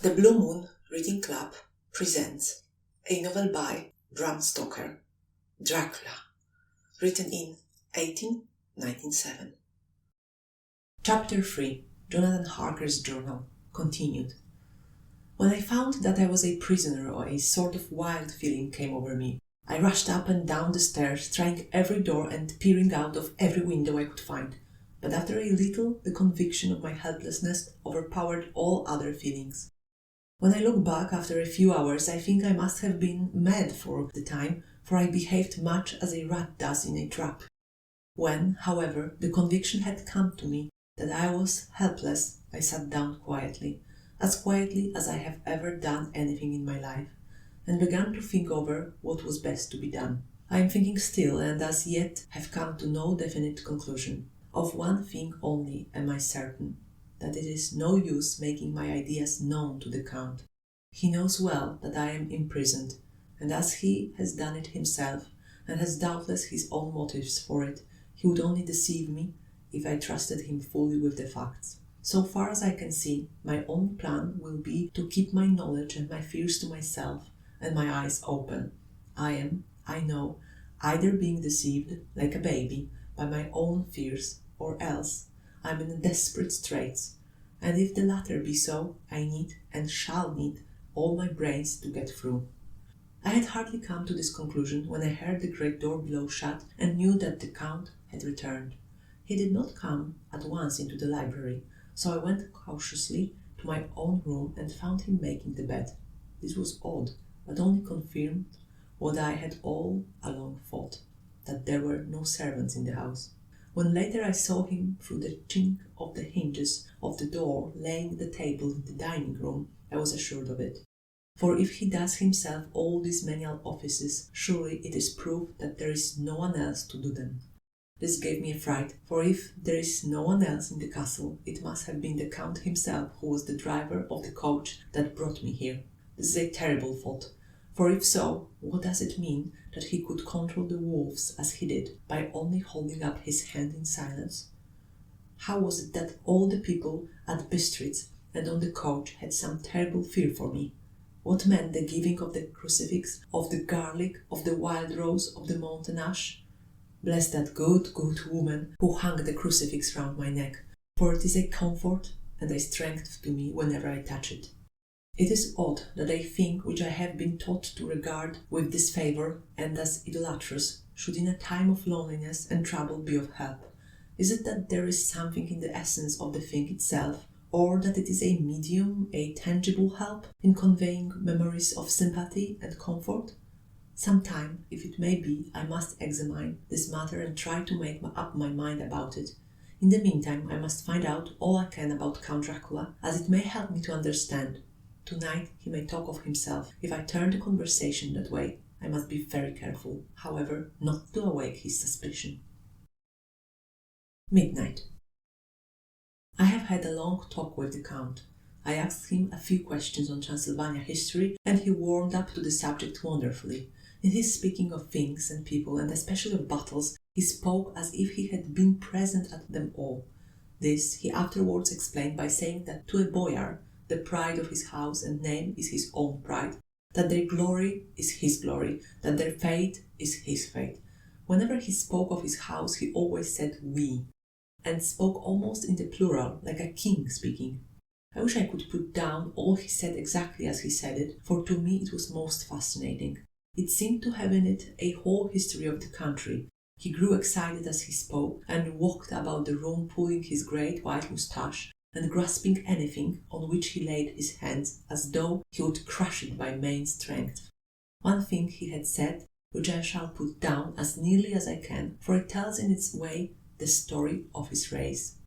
The Blue Moon Reading Club presents a novel by Bram Stoker, Dracula, written in 1897. Chapter 3, Jonathan Harker's Journal, continued. When I found that I was a prisoner, a sort of wild feeling came over me. I rushed up and down the stairs, trying every door and peering out of every window I could find. But after a little, the conviction of my helplessness overpowered all other feelings. When I look back after a few hours, I think I must have been mad for the time, for I behaved much as a rat does in a trap. When, however, the conviction had come to me that I was helpless, I sat down quietly as I have ever done anything in my life, and began to think over what was best to be done. I am thinking still, and as yet have come to no definite conclusion. Of one thing only am I certain, that it is no use making my ideas known to the Count. He knows well that I am imprisoned, and as he has done it himself, and has doubtless his own motives for it, he would only deceive me if I trusted him fully with the facts. So far as I can see, my only plan will be to keep my knowledge and my fears to myself, and my eyes open. I am, I know, either being deceived, like a baby, by my own fears, or else I am in desperate straits, and if the latter be so, I need, and shall need, all my brains to get through. I had hardly come to this conclusion when I heard the great door below shut, and knew that the Count had returned. He did not come at once into the library, so I went cautiously to my own room and found him making the bed. This was odd, but only confirmed what I had all along thought, that there were no servants in the house. When later I saw him through the chink of the hinges of the door laying the table in the dining room, I was assured of it. For if he does himself all these menial offices, surely it is proof that there is no one else to do them. This gave me a fright, for if there is no one else in the castle, it must have been the Count himself who was the driver of the coach that brought me here. This is a terrible thought, for if so, what does it mean that he could control the wolves as he did, by only holding up his hand in silence? How was it that all the people at Bistritz and on the coach had some terrible fear for me? What meant the giving of the crucifix, of the garlic, of the wild rose, of the mountain ash? Bless that good woman who hung the crucifix round my neck, for it is a comfort and a strength to me whenever I touch it. It is odd that a thing which I have been taught to regard with disfavour and as idolatrous should in a time of loneliness and trouble be of help. Is it that there is something in the essence of the thing itself, or that it is a medium, a tangible help in conveying memories of sympathy and comfort? Sometime, if it may be, I must examine this matter and try to make up my mind about it. In the meantime, I must find out all I can about Count Dracula, as it may help me to understand. Tonight he may talk of himself. If I turn the conversation that way, I must be very careful, however, not to awake his suspicion. Midnight. I have had a long talk with the Count. I asked him a few questions on Transylvania history, and he warmed up to the subject wonderfully. In his speaking of things and people, and especially of battles, he spoke as if he had been present at them all. This he afterwards explained by saying that to a boyar, the pride of his house and name is his own pride, that their glory is his glory, that their fate is his fate. Whenever he spoke of his house, he always said we, and spoke almost in the plural, like a king speaking. I wish I could put down all he said exactly as he said it, for to me it was most fascinating. It seemed to have in it a whole history of the country. He grew excited as he spoke, and walked about the room pulling his great white moustache, and grasping anything on which he laid his hands, as though he would crush it by main strength. One thing he had said, which I shall put down as nearly as I can, for it tells in its way the story of his race.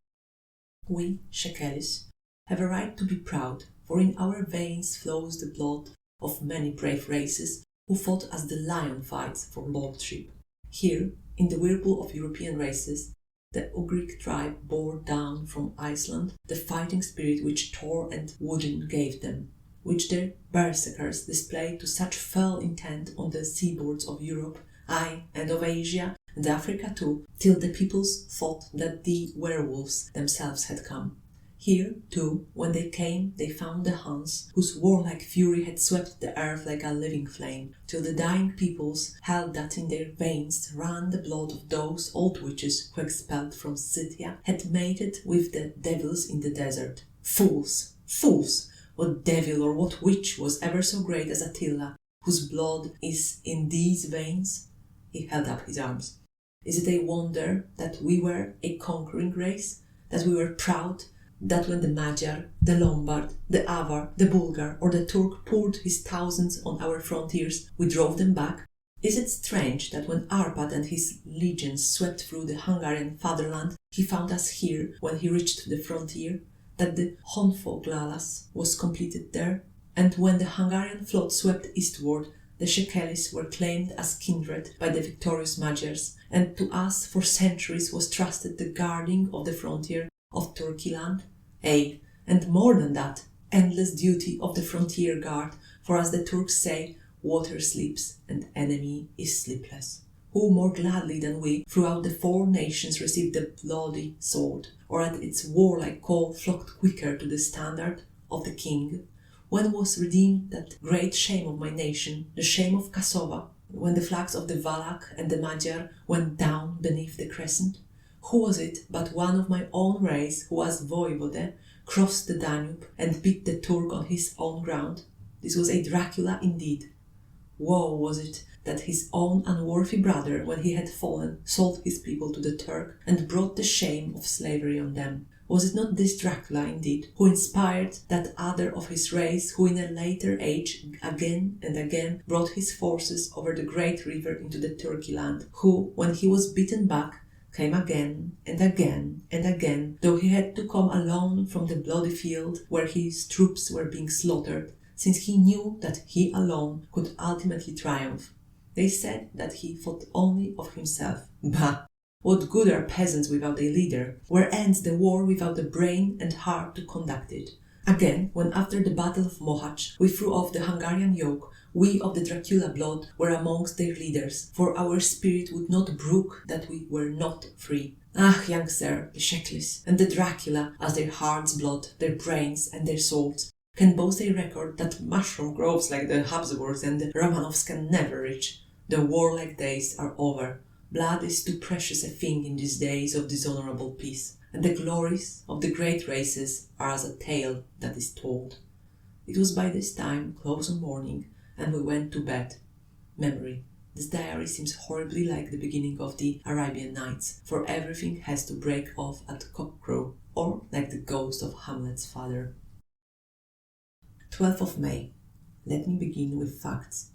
We, Shekelis, have a right to be proud, for in our veins flows the blood of many brave races who fought as the lion fights for lordship. Here, in the whirlpool of European races, the Ugric tribe bore down from Iceland the fighting spirit which Thor and Woden gave them, which their berserkers displayed to such fell intent on the seaboards of Europe, aye, and of Asia, and Africa too, till the peoples thought that the werewolves themselves had come. Here, too, when they came, they found the Huns, whose warlike fury had swept the earth like a living flame, till the dying peoples held that in their veins ran the blood of those old witches who, expelled from Scythia, had mated with the devils in the desert. Fools! Fools! What devil or what witch was ever so great as Attila, whose blood is in these veins? He held up his arms. Is it a wonder that we were a conquering race? That we were proud? That when the Magyar, the Lombard, the Avar, the Bulgar or the Turk poured his thousands on our frontiers, we drove them back? Is it strange that when Arpad and his legions swept through the Hungarian fatherland, he found us here when he reached the frontier? That the Honfoglalas was completed there? And when the Hungarian flood swept eastward, the Shekelis were claimed as kindred by the victorious Magyars, and to us for centuries was trusted the guarding of the frontier of Turkeyland? Ay, and more than that, endless duty of the frontier guard, for as the Turks say, water sleeps and enemy is sleepless. Who more gladly than we throughout the 4 nations received the bloody sword, or at its warlike call flocked quicker to the standard of the king? When was redeemed that great shame of my nation, the shame of Kasova, when the flags of the Valak and the Magyar went down beneath the crescent? Who was it but one of my own race who, as voivode, crossed the Danube and beat the Turk on his own ground? This was a Dracula indeed. Woe was it that his own unworthy brother, when he had fallen, sold his people to the Turk and brought the shame of slavery on them. Was it not this Dracula, indeed, who inspired that other of his race who in a later age again and again brought his forces over the great river into the Turkey land, who, when he was beaten back, came again and again and again, though he had to come alone from the bloody field where his troops were being slaughtered, since he knew that he alone could ultimately triumph. They said that he fought only of himself. Bah! What good are peasants without a leader? Where ends the war without the brain and heart to conduct it? Again, when after the battle of Mohacs we threw off the Hungarian yoke, we of the Dracula blood were amongst their leaders, for our spirit would not brook that we were not free. Ah, young sir, the Sheklis and the Dracula, as their heart's blood, their brains and their souls, can boast a record that mushroom groves like the Habsburgs and the Romanovs can never reach. The warlike days are over. Blood is too precious a thing in these days of dishonorable peace, and the glories of the great races are as a tale that is told. It was by this time close on morning, and we went to bed. Memory. This diary seems horribly like the beginning of the Arabian Nights, for everything has to break off at cockcrow, or like the ghost of Hamlet's father. 12th of May. Let me begin with facts.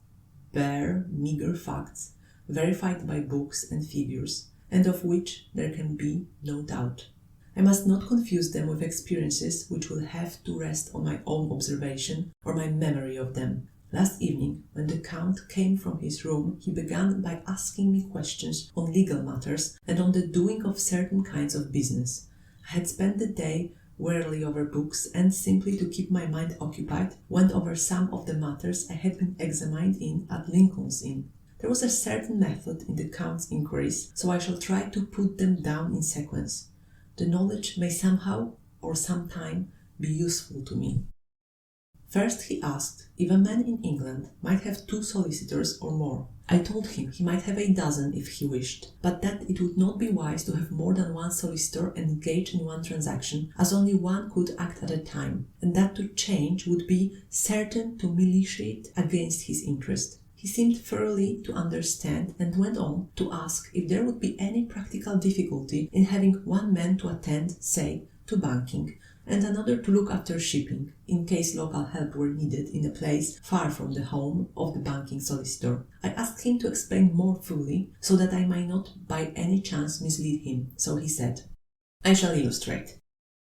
Bare, meagre facts, verified by books and figures, and of which there can be no doubt. I must not confuse them with experiences which will have to rest on my own observation or my memory of them. Last evening, when the Count came from his room, he began by asking me questions on legal matters and on the doing of certain kinds of business. I had spent the day wearily over books, and simply to keep my mind occupied, went over some of the matters I had been examined in at Lincoln's Inn. There was a certain method in the Count's inquiries, so I shall try to put them down in sequence. The knowledge may somehow or sometime be useful to me. First he asked if a man in England might have 2 solicitors or more. I told him he might have a dozen if he wished, but that it would not be wise to have more than 1 solicitor engaged in one transaction, as only one could act at a time, and that to change would be certain to militate against his interest. He seemed thoroughly to understand and went on to ask if there would be any practical difficulty in having one man to attend, say, to banking, and another to look after shipping, in case local help were needed in a place far from the home of the banking solicitor. I asked him to explain more fully, so that I might not by any chance mislead him, so he said, "I shall illustrate.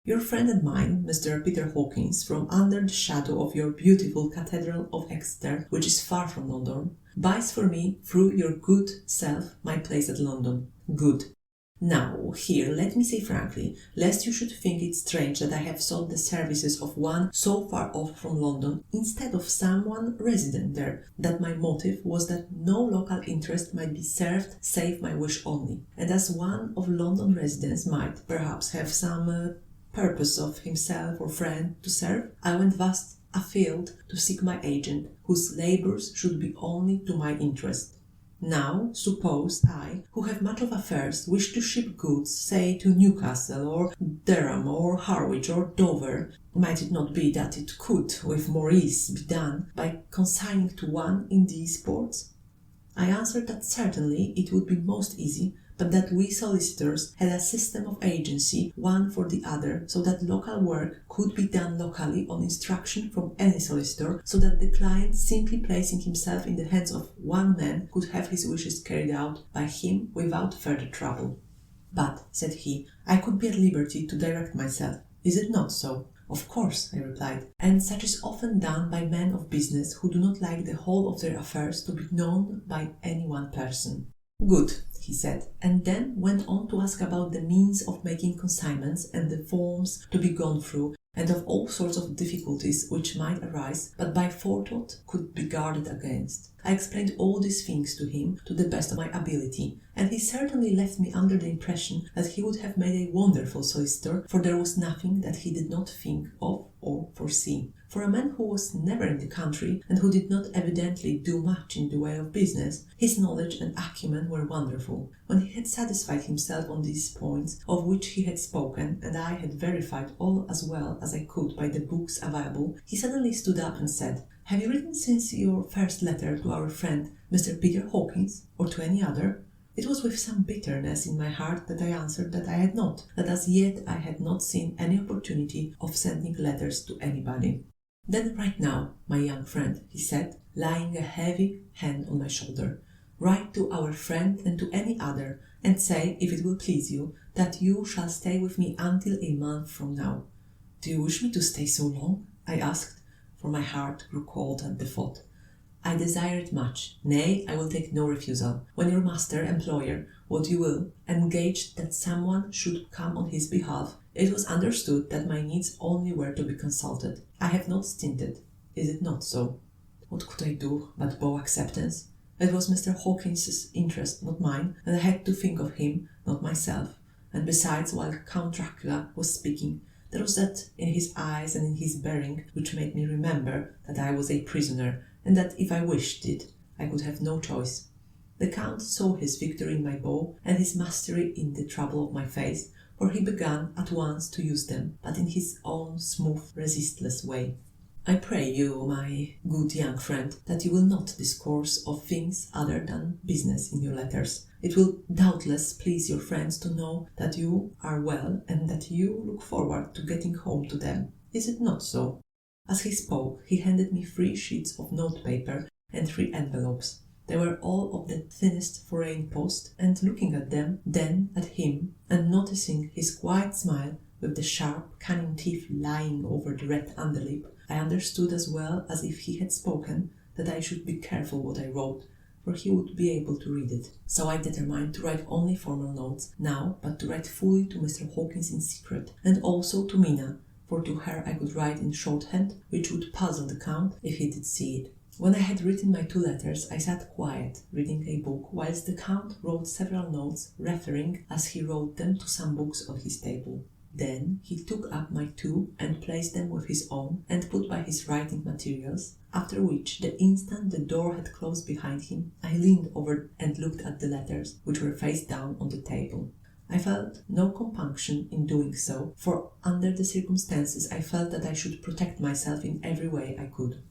Your friend and mine, Mr. Peter Hawkins, from under the shadow of your beautiful Cathedral of Exeter, which is far from London, buys for me, through your good self, my place at London. Good. Now, here, let me say frankly, lest you should think it strange that I have sought the services of one so far off from London, instead of someone resident there, that my motive was that no local interest might be served save my wish only, and as one of London residents might, perhaps, have some purpose of himself or friend to serve, I went vast afield to seek my agent, whose labours should be only to my interest. Now, suppose I, who have much of affairs, wish to ship goods, say, to Newcastle, or Durham, or Harwich, or Dover, might it not be that it could, with more ease, be done by consigning to one in these ports? I answered that certainly it would be most easy, but that we solicitors had a system of agency, one for the other, so that local work could be done locally on instruction from any solicitor, so that the client, simply placing himself in the hands of one man, could have his wishes carried out by him without further trouble. But, said he, I could be at liberty to direct myself. Is it not so? Of course, I replied, and such is often done by men of business who do not like the whole of their affairs to be known by any one person. Good, he said, and then went on to ask about the means of making consignments and the forms to be gone through, and of all sorts of difficulties which might arise, but by forethought could be guarded against. I explained all these things to him to the best of my ability, and he certainly left me under the impression that he would have made a wonderful solicitor, for there was nothing that he did not think of or foresee. For a man who was never in the country, and who did not evidently do much in the way of business, his knowledge and acumen were wonderful. When he had satisfied himself on these points of which he had spoken, and I had verified all as well as I could by the books available, he suddenly stood up and said, "Have you written since your first letter to our friend Mr. Peter Hawkins, or to any other?" It was with some bitterness in my heart that I answered that I had not, that as yet I had not seen any opportunity of sending letters to anybody. "Then write now, my young friend," he said, laying a heavy hand on my shoulder. "Write to our friend and to any other, and say, if it will please you, that you shall stay with me until a month from now." "Do you wish me to stay so long?" I asked, for my heart grew cold at the thought. "I desire it much. Nay, I will take no refusal. When your master, employer, what you will, engaged that someone should come on his behalf, it was understood that my needs only were to be consulted. I have not stinted. Is it not so?" What could I do but bow acceptance? It was Mr. Hawkins's interest, not mine, and I had to think of him, not myself. And besides, while Count Dracula was speaking, there was that in his eyes and in his bearing which made me remember that I was a prisoner, and that if I wished it, I could have no choice. The Count saw his victory in my bow, and his mastery in the trouble of my face, for he began at once to use them, but in his own smooth, resistless way. "I pray you, my good young friend, that you will not discourse of things other than business in your letters. It will doubtless please your friends to know that you are well, and that you look forward to getting home to them. Is it not so?" As he spoke, he handed me 3 sheets of notepaper and 3 envelopes. They were all of the thinnest foreign post, and looking at them, then at him, and noticing his quiet smile with the sharp, cunning teeth lying over the red underlip, I understood as well as if he had spoken that I should be careful what I wrote, for he would be able to read it. So I determined to write only formal notes now, but to write fully to Mr. Hawkins in secret, and also to Mina, for to her I could write in shorthand, which would puzzle the Count if he did see it. When I had written my 2 letters, I sat quiet, reading a book, whilst the Count wrote several notes, referring, as he wrote them, to some books on his table. Then he took up my 2 and placed them with his own, and put by his writing materials, after which, the instant the door had closed behind him, I leaned over and looked at the letters, which were face down on the table. I felt no compunction in doing so, for under the circumstances I felt that I should protect myself in every way I could.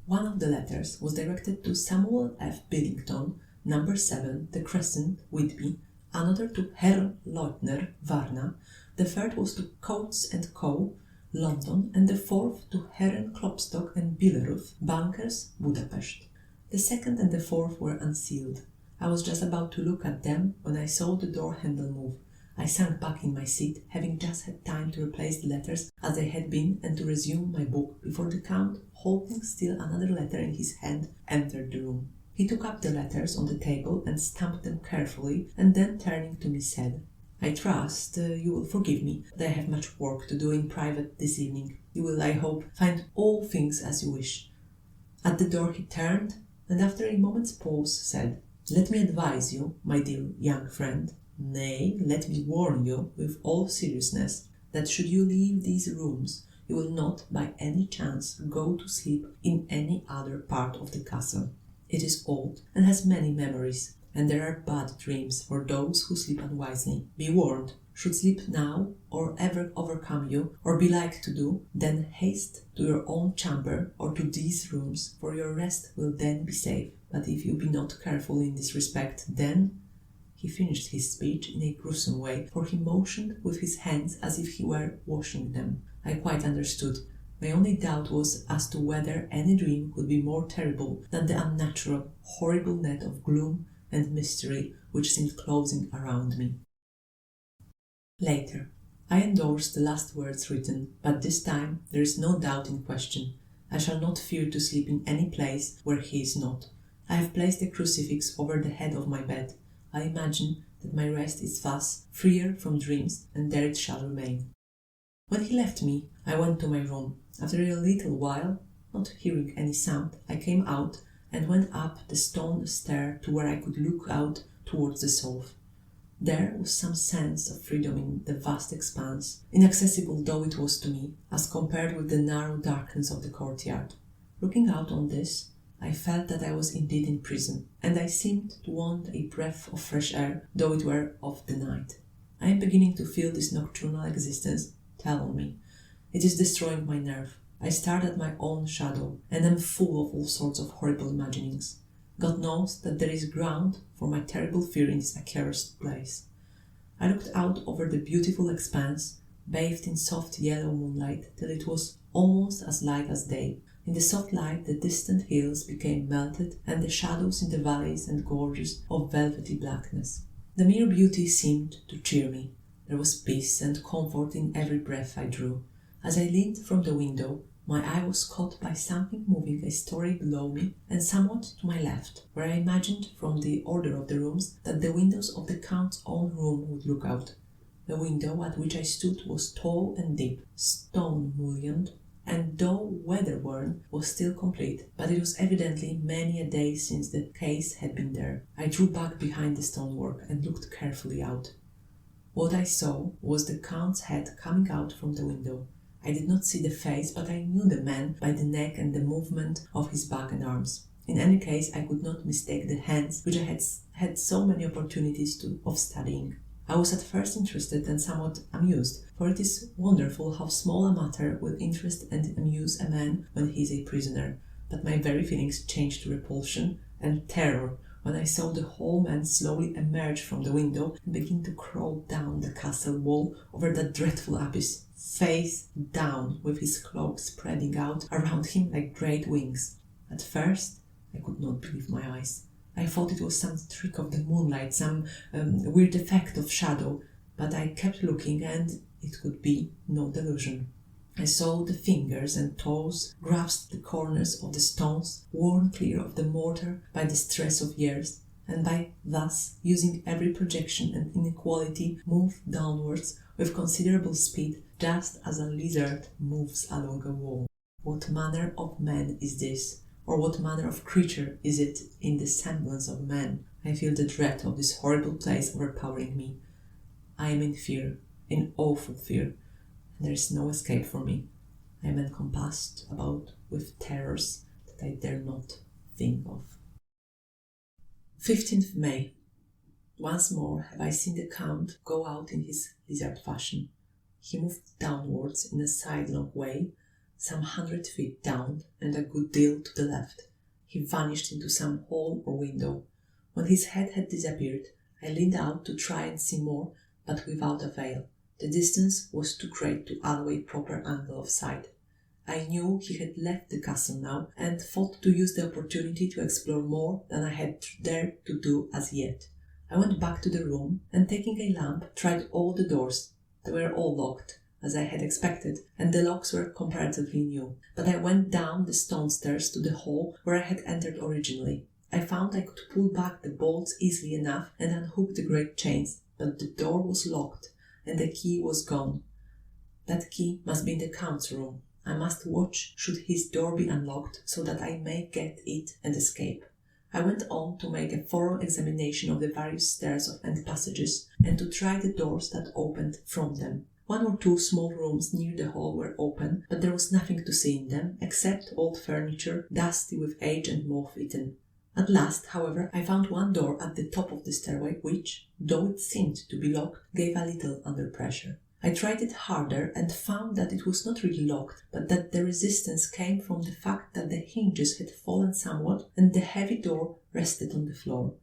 One of the letters was directed to Samuel F. Billington, No. 7, The Crescent, Whitby, another to Herr Leutner, Varna, the third was to Coates and Co., London, and the fourth to Herren Klopstock and Billerud, bankers, Budapest. The second and the fourth were unsealed. I was just about to look at them when I saw the door handle move. I sank back in my seat, having just had time to replace the letters as they had been and to resume my book before the Count, holding still another letter in his hand, entered the room. He took up the letters on the table and stamped them carefully, and then turning to me said, "I trust you will forgive me that I have much work to do in private this evening. You will, I hope, find all things as you wish." At the door he turned, and after a moment's pause said, "Let me advise you, my dear young friend, nay, let me warn you with all seriousness, that should you leave these rooms, you will not by any chance go to sleep in any other part of the castle. It is old and has many memories, and there are bad dreams for those who sleep unwisely. Be warned, should sleep now or ever overcome you, or be like to do, then haste to your own chamber or to these rooms, for your rest will then be safe. But if you be not careful in this respect, then... He finished his speech in a gruesome way, for he motioned with his hands as if he were washing them. I quite understood. My only doubt was as to whether any dream could be more terrible than the unnatural, horrible net of gloom and mystery which seemed closing around me. Later, I endorsed the last words written, but this time there is no doubt in question. I shall not fear to sleep in any place where he is not. I have placed a crucifix over the head of my bed. I imagine that my rest is thus freer from dreams, and there it shall remain. When he left me, I went to my room. After a little while, not hearing any sound, I came out and went up the stone stair to where I could look out towards the south. There was some sense of freedom in the vast expanse, inaccessible though it was to me, as compared with the narrow darkness of the courtyard. Looking out on this, I felt that I was indeed in prison, and I seemed to want a breath of fresh air, though it were of the night. I am beginning to feel this nocturnal existence tell on me. It is destroying my nerve. I stare at my own shadow, and am full of all sorts of horrible imaginings. God knows that there is ground for my terrible fear in this accursed place. I looked out over the beautiful expanse, bathed in soft yellow moonlight, till it was almost as light as day. In the soft light the distant hills became melted, and the shadows in the valleys and gorges of velvety blackness. The mere beauty seemed to cheer me. There was peace and comfort in every breath I drew. As I leaned from the window, my eye was caught by something moving a story below me and somewhat to my left, where I imagined from the order of the rooms that the windows of the Count's own room would look out. The window at which I stood was tall and deep, stone-mullioned, and though weather-worn, was still complete, but it was evidently many a day since the case had been there. I drew back behind the stonework and looked carefully out. What I saw was the Count's head coming out from the window. I did not see the face, but I knew the man by the neck and the movement of his back and arms. In any case, I could not mistake the hands which I had had so many opportunities of studying. I was at first interested and somewhat amused, for it is wonderful how small a matter will interest and amuse a man when he is a prisoner, but my very feelings changed to repulsion and terror when I saw the whole man slowly emerge from the window and begin to crawl down the castle wall over that dreadful abyss, face down, with his cloak spreading out around him like great wings. At first, I could not believe my eyes. I thought it was some trick of the moonlight, some weird effect of shadow, but I kept looking, and it could be no delusion. I saw the fingers and toes grasp the corners of the stones, worn clear of the mortar by the stress of years, and by thus using every projection and inequality move downwards with considerable speed, just as a lizard moves along a wall. What manner of man is this? Or what manner of creature is it in the semblance of man? I feel the dread of this horrible place overpowering me. I am in fear, in awful fear, and there is no escape for me. I am encompassed about with terrors that I dare not think of. 15th May. Once more have I seen the Count go out in his lizard fashion. He moved downwards in a sidelong way, some 100 feet down and a good deal to the left. He vanished into some hole or window. When his head had disappeared, I leaned out to try and see more, but without avail. The distance was too great to allow a proper angle of sight. I knew he had left the castle now, and thought to use the opportunity to explore more than I had dared to do as yet. I went back to the room, and taking a lamp, tried all the doors. They were all locked, as I had expected, and the locks were comparatively new. But I went down the stone stairs to the hall where I had entered originally. I found I could pull back the bolts easily enough and unhook the great chains, but the door was locked, and the key was gone. That key must be in the Count's room. I must watch should his door be unlocked, so that I may get it and escape. I went on to make a thorough examination of the various stairs and passages, and to try the doors that opened from them. One or two small rooms near the hall were open, but there was nothing to see in them, except old furniture, dusty with age and moth-eaten. At last, however, I found one door at the top of the stairway which, though it seemed to be locked, gave a little under pressure. I tried it harder and found that it was not really locked, but that the resistance came from the fact that the hinges had fallen somewhat and the heavy door rested on the floor.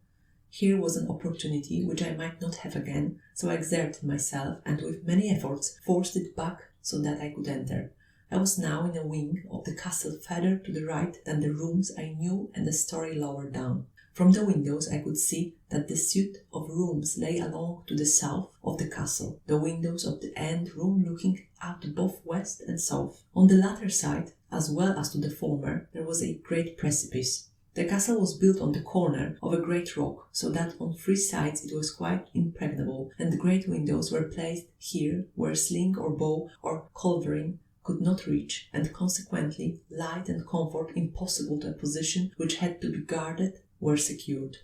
Here was an opportunity which I might not have again, so I exerted myself and with many efforts forced it back so that I could enter. I was now in a wing of the castle further to the right than the rooms I knew and a story lower down. From the windows I could see that the suite of rooms lay along to the south of the castle, the windows of the end room looking out both west and south. On the latter side, as well as to the former, there was a great precipice. The castle was built on the corner of a great rock, so that on three sides it was quite impregnable, and the great windows were placed here where sling or bow or culverin could not reach, and consequently light and comfort impossible to a position which had to be guarded were secured.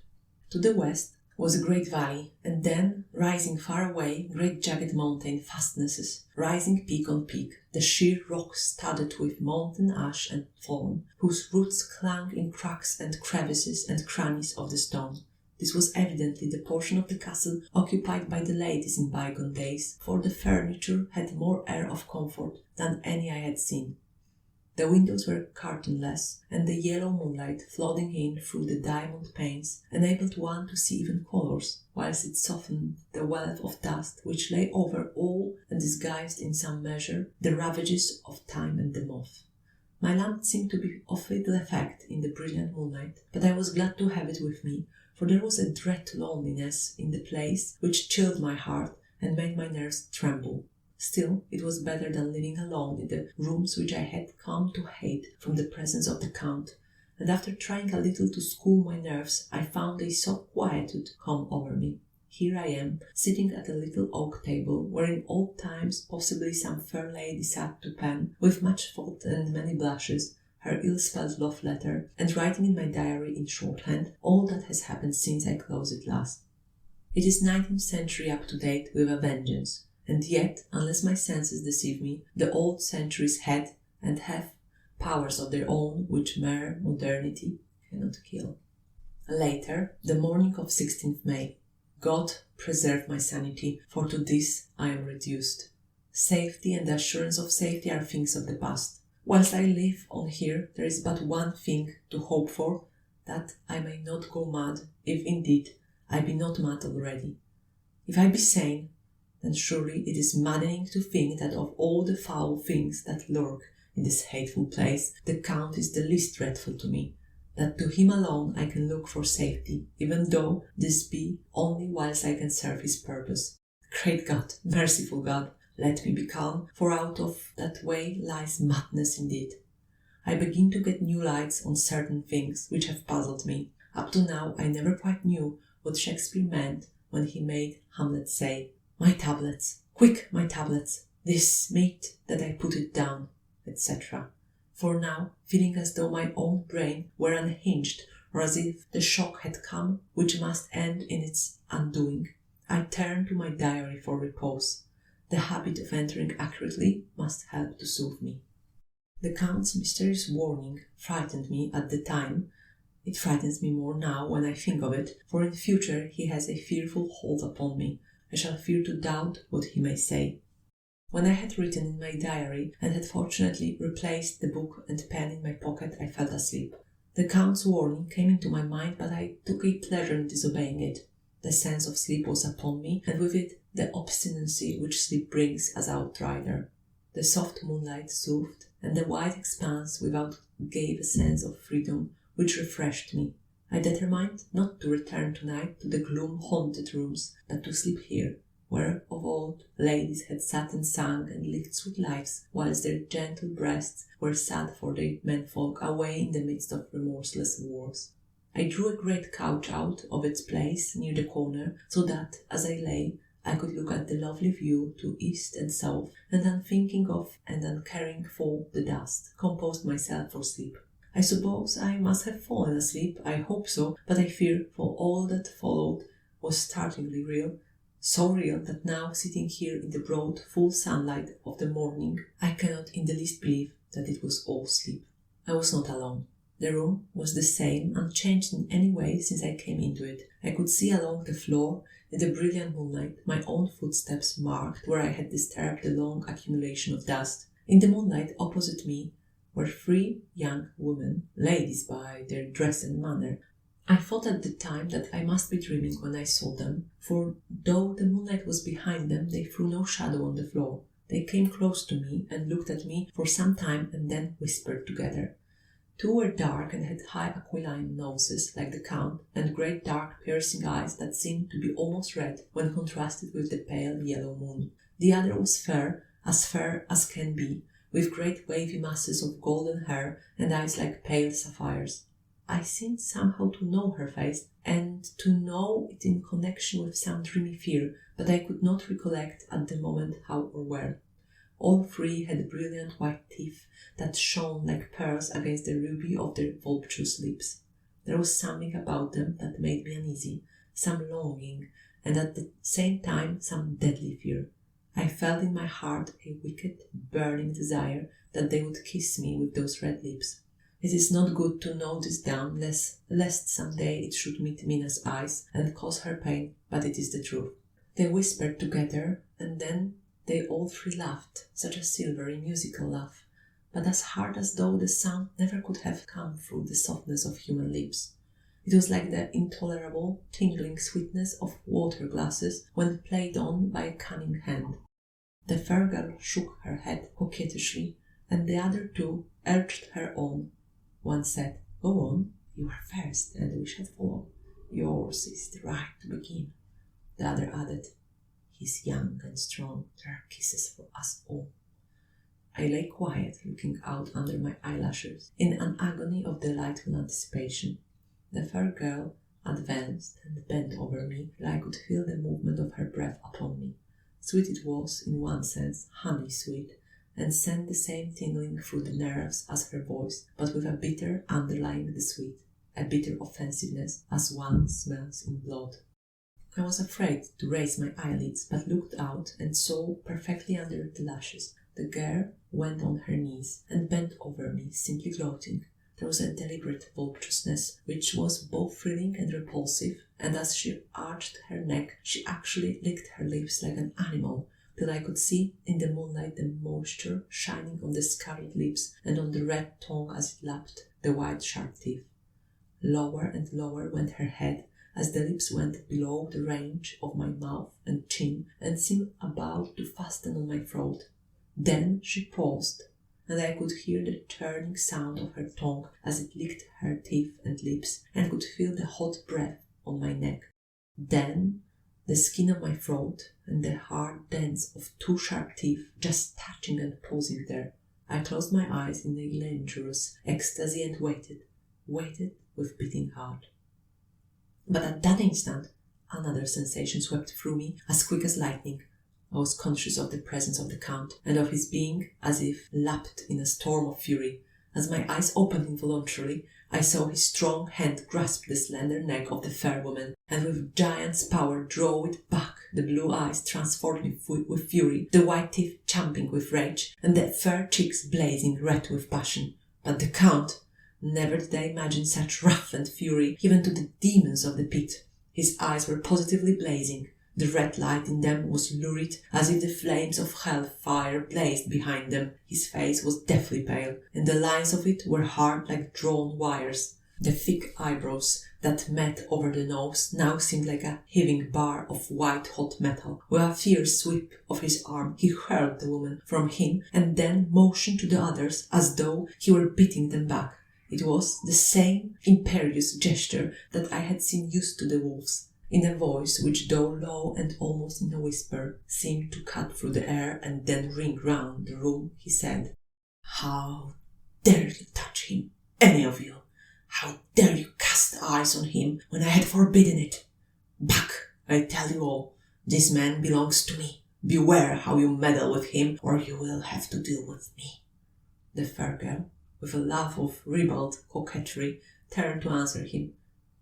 To the west was a great valley, and then, rising far away, great jagged mountain fastnesses, rising peak on peak, the sheer rock studded with mountain ash and thorn, whose roots clung in cracks and crevices and crannies of the stone. This was evidently the portion of the castle occupied by the ladies in bygone days, for the furniture had more air of comfort than any I had seen. The windows were curtainless, and the yellow moonlight flooding in through the diamond panes enabled one to see even colours, whilst it softened the wealth of dust which lay over all and disguised in some measure the ravages of time and the moth. My lamp seemed to be of little effect in the brilliant moonlight, but I was glad to have it with me, for there was a dread loneliness in the place which chilled my heart and made my nerves tremble. Still, it was better than living alone in the rooms which I had come to hate from the presence of the Count, and after trying a little to school my nerves, I found a soft quietude come over me. Here I am, sitting at a little oak table, where in old times possibly some fair lady sat to pen, with much thought and many blushes, her ill-spelled love letter, and writing in my diary in shorthand all that has happened since I closed it last. It is 19th century up to date with a vengeance. And yet, unless my senses deceive me, the old centuries had and have powers of their own which mere modernity cannot kill. Later, the morning of 16th May. God preserve my sanity, for to this I am reduced. Safety and the assurance of safety are things of the past. Whilst I live on here, there is but one thing to hope for, that I may not go mad, if indeed I be not mad already. If I be sane, then surely it is maddening to think that of all the foul things that lurk in this hateful place, the Count is the least dreadful to me, that to him alone I can look for safety, even though this be only whilst I can serve his purpose. Great God, merciful God, let me be calm, for out of that way lies madness indeed. I begin to get new lights on certain things which have puzzled me. Up to now I never quite knew what Shakespeare meant when he made Hamlet say, "My tablets, quick, my tablets, this meat that I put it down," etc. For now, feeling as though my own brain were unhinged, or as if the shock had come which must end in its undoing, I turn to my diary for repose. The habit of entering accurately must help to soothe me. The Count's mysterious warning frightened me at the time. It frightens me more now when I think of it, for in future he has a fearful hold upon me. I shall fear to doubt what he may say. When I had written in my diary and had fortunately replaced the book and pen in my pocket, I fell asleep. The Count's warning came into my mind, but I took a pleasure in disobeying it. The sense of sleep was upon me, and with it the obstinacy which sleep brings as outrider. The soft moonlight soothed, and the wide expanse without gave a sense of freedom which refreshed me. I determined not to return tonight to the gloom-haunted rooms, but to sleep here, where of old ladies had sat and sung and lived sweet lives, whilst their gentle breasts were sad for their menfolk away in the midst of remorseless wars. I drew a great couch out of its place near the corner, so that, as I lay, I could look at the lovely view to east and south, and unthinking of and uncaring for the dust, composed myself for sleep. I suppose I must have fallen asleep, I hope so, but I fear, for all that followed was startlingly real, so real that now, sitting here in the broad, full sunlight of the morning, I cannot in the least believe that it was all sleep. I was not alone. The room was the same, unchanged in any way since I came into it. I could see along the floor, in the brilliant moonlight, my own footsteps marked where I had disturbed the long accumulation of dust. In the moonlight opposite me were 3 young women, ladies by their dress and manner. I thought at the time that I must be dreaming when I saw them, for though the moonlight was behind them, they threw no shadow on the floor. They came close to me and looked at me for some time and then whispered together. 2 were dark and had high aquiline noses, like the Count, and great dark piercing eyes that seemed to be almost red when contrasted with the pale yellow moon. The other was fair as can be, with great wavy masses of golden hair and eyes like pale sapphires. I seemed somehow to know her face, and to know it in connection with some dreamy fear, but I could not recollect at the moment how or where. All 3 had brilliant white teeth that shone like pearls against the ruby of their voluptuous lips. There was something about them that made me uneasy, some longing, and at the same time some deadly fear. I felt in my heart a wicked, burning desire that they would kiss me with those red lips. It is not good to note this down, lest some day it should meet Mina's eyes and cause her pain, but it is the truth. They whispered together, and then they all 3 laughed, such a silvery, musical laugh, but as hard as though the sound never could have come through the softness of human lips. It was like the intolerable, tingling sweetness of water glasses when played on by a cunning hand. The fair girl shook her head coquettishly, and the other 2 urged her on. One said, "Go on, you are first, and we shall follow. Yours is the right to begin." The other added, "He's young and strong, there are kisses for us all." I lay quiet, looking out under my eyelashes, in an agony of delightful anticipation. The fair girl advanced and bent over me till I could feel the movement of her breath upon me. Sweet it was, in one sense, honey sweet, and sent the same tingling through the nerves as her voice, but with a bitter underlying the sweet, a bitter offensiveness, as one smells in blood. I was afraid to raise my eyelids, but looked out and saw, perfectly under the lashes, the girl went on her knees and bent over me, simply gloating. There was a deliberate voluptuousness which was both thrilling and repulsive, and as she arched her neck, she actually licked her lips like an animal, till I could see in the moonlight the moisture shining on the scarlet lips and on the red tongue as it lapped the white sharp teeth. Lower and lower went her head, as the lips went below the range of my mouth and chin and seemed about to fasten on my throat. Then she paused, and I could hear the churning sound of her tongue as it licked her teeth and lips, and could feel the hot breath on my neck. Then the skin of my throat and the hard dents of 2 sharp teeth just touching and pausing there. I closed my eyes in a languorous ecstasy and waited with beating heart. But at that instant, another sensation swept through me as quick as lightning. I was conscious of the presence of the Count, and of his being as if lapped in a storm of fury. As my eyes opened involuntarily, I saw his strong hand grasp the slender neck of the fair woman, and with giant's power draw it back, the blue eyes transformed with fury, the white teeth champing with rage, and the fair cheeks blazing red with passion. But the Count, never did I imagine such wrath and fury, even to the demons of the pit. His eyes were positively blazing. The red light in them was lurid, as if the flames of hell fire blazed behind them. His face was deathly pale, and the lines of it were hard like drawn wires. The thick eyebrows that met over the nose now seemed like a heaving bar of white-hot metal. With a fierce sweep of his arm, he hurled the woman from him, and then motioned to the others as though he were beating them back. It was the same imperious gesture that I had seen used to the wolves. In a voice which, though low and almost in a whisper, seemed to cut through the air and then ring round the room, he said, "How dare you touch him, any of you? How dare you cast eyes on him when I had forbidden it? Back, I tell you all. This man belongs to me. Beware how you meddle with him, or you will have to deal with me." The fair girl, with a laugh of ribald coquetry, turned to answer him.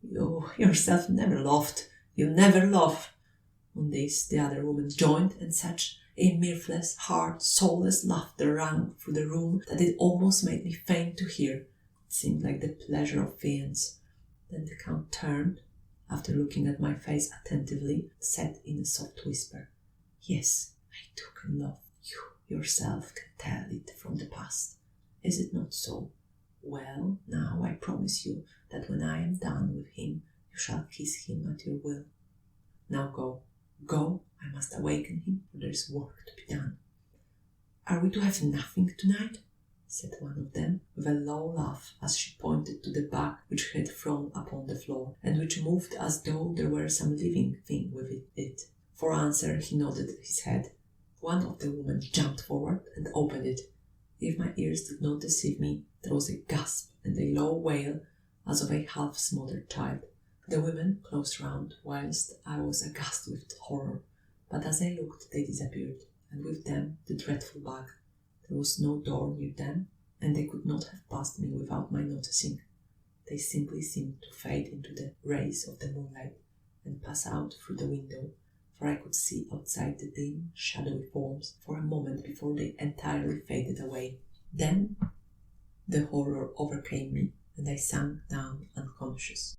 "You yourself never loved. You never love." On this, the other woman joined, and such a mirthless, hard, soulless laughter rang through the room that it almost made me faint to hear. It seemed like the pleasure of fiance. Then the Count turned, after looking at my face attentively, said in a soft whisper, "Yes, I too can love. You yourself can tell it from the past. Is it not so? Well, now I promise you that when I am done with him, you shall kiss him at your will. Now go, go, I must awaken him, for there is work to be done." "Are we to have nothing tonight?" said one of them, with a low laugh, as she pointed to the bag which he had thrown upon the floor, and which moved as though there were some living thing with it. For answer he nodded his head. One of the women jumped forward and opened it. If my ears did not deceive me, there was a gasp and a low wail, as of a half-smothered child. The women closed round, whilst I was aghast with horror, but as I looked they disappeared, and with them the dreadful bag. There was no door near them, and they could not have passed me without my noticing. They simply seemed to fade into the rays of the moonlight and pass out through the window, for I could see outside the dim, shadowy forms for a moment before they entirely faded away. Then the horror overcame me, and I sank down unconscious.